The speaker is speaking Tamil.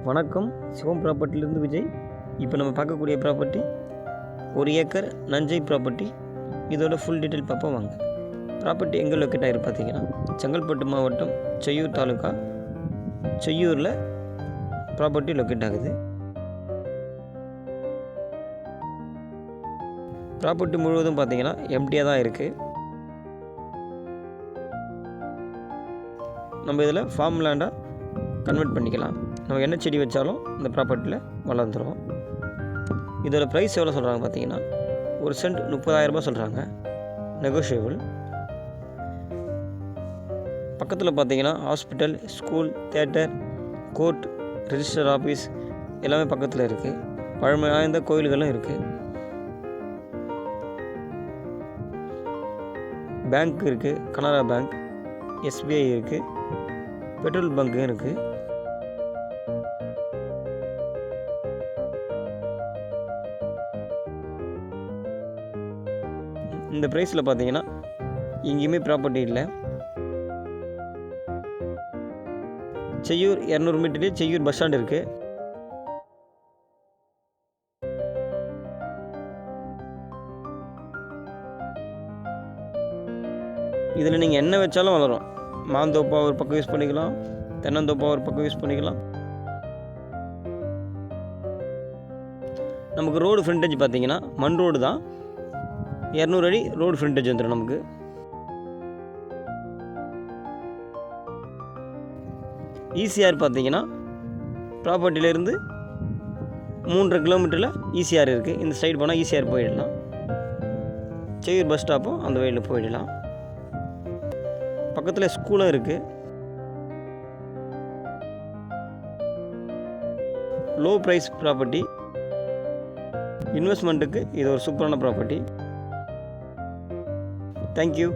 வணக்கம், சிவம் ப்ராப்பர்ட்டிலேருந்து விஜய். இப்போ நம்ம பார்க்கக்கூடிய ப்ராப்பர்ட்டி 1 ஏக்கர் நஞ்சை ப்ராப்பர்ட்டி. இதோட ஃபுல் டீட்டெயில் பார்ப்போம் வாங்க. ப்ராப்பர்ட்டி எங்கே லொக்கேட் ஆகிருக்கு பார்த்தீங்கன்னா, செங்கல்பட்டு மாவட்டம் செய்யூர் தாலுக்கா, செய்யூரில் ப்ராப்பர்ட்டி லொக்கேட் ஆகுது. ப்ராப்பர்ட்டி முழுவதும் பார்த்தீங்கன்னா எம்டியாக தான் இருக்குது. நம்ம இதில் ஃபார்ம் லேண்டாக கன்வெர்ட் பண்ணிக்கலாம். நம்ம என்ன செடி வச்சாலும் இந்த ப்ராப்பர்ட்டியில் வளர்ந்துடும். இதோட ப்ரைஸ் எவ்வளோ சொல்கிறாங்க பார்த்தீங்கன்னா, 1 சென்ட் 30,000 ரூபாய் சொல்கிறாங்க, நெகோஷியபிள். பக்கத்தில் பார்த்தீங்கன்னா hospital, school, theatre, court, register office எல்லாமே பக்கத்தில் இருக்குது. பழமை வாய்ந்த கோயில்களும் இருக்குது. பேங்க் இருக்குது, கனரா பேங்க், எஸ்பிஐ இருக்குது, பெட்ரோல் பங்கும் இருக்குது. இந்த ப்ரைஸில் பார்த்தீங்கன்னா எங்கேயுமே ப்ராப்பர்ட்டி இல்லை. செய்யூர் 200 மீட்டர்லேயே செய்யூர் பஸ் ஸ்டாண்ட் இருக்குது. இதில் நீங்கள் என்ன வச்சாலும் வளரும். மாந்தோப்பாக ஒரு பக்கம் யூஸ் பண்ணிக்கலாம், தென்னந்தோப்பாக ஒரு பக்கம் யூஸ் பண்ணிக்கலாம். நமக்கு ரோடு ஃப்ரண்டேஜ் பார்த்தீங்கன்னா மண் ரோடு தான். 200 அடி ரோடு ஃப்ரண்டேஜ் வந்துடும் நமக்கு. ஈசிஆர் பார்த்தீங்கன்னா ப்ராப்பர்ட்டியிலேருந்து 3.5 கிலோமீட்டரில் ஈசிஆர் இருக்குது. இந்த சைடு போனால் ஈசிஆர் போயிடலாம். செய்யூர் பஸ் ஸ்டாப்பும் அந்த வழியில் போயிடலாம். பக்கத்தில் ஸ்கூலும் இருக்குது. Low price property. இன்வெஸ்ட்மெண்ட்டுக்கு இது ஒரு சூப்பரான ப்ராப்பர்ட்டி. Thank you.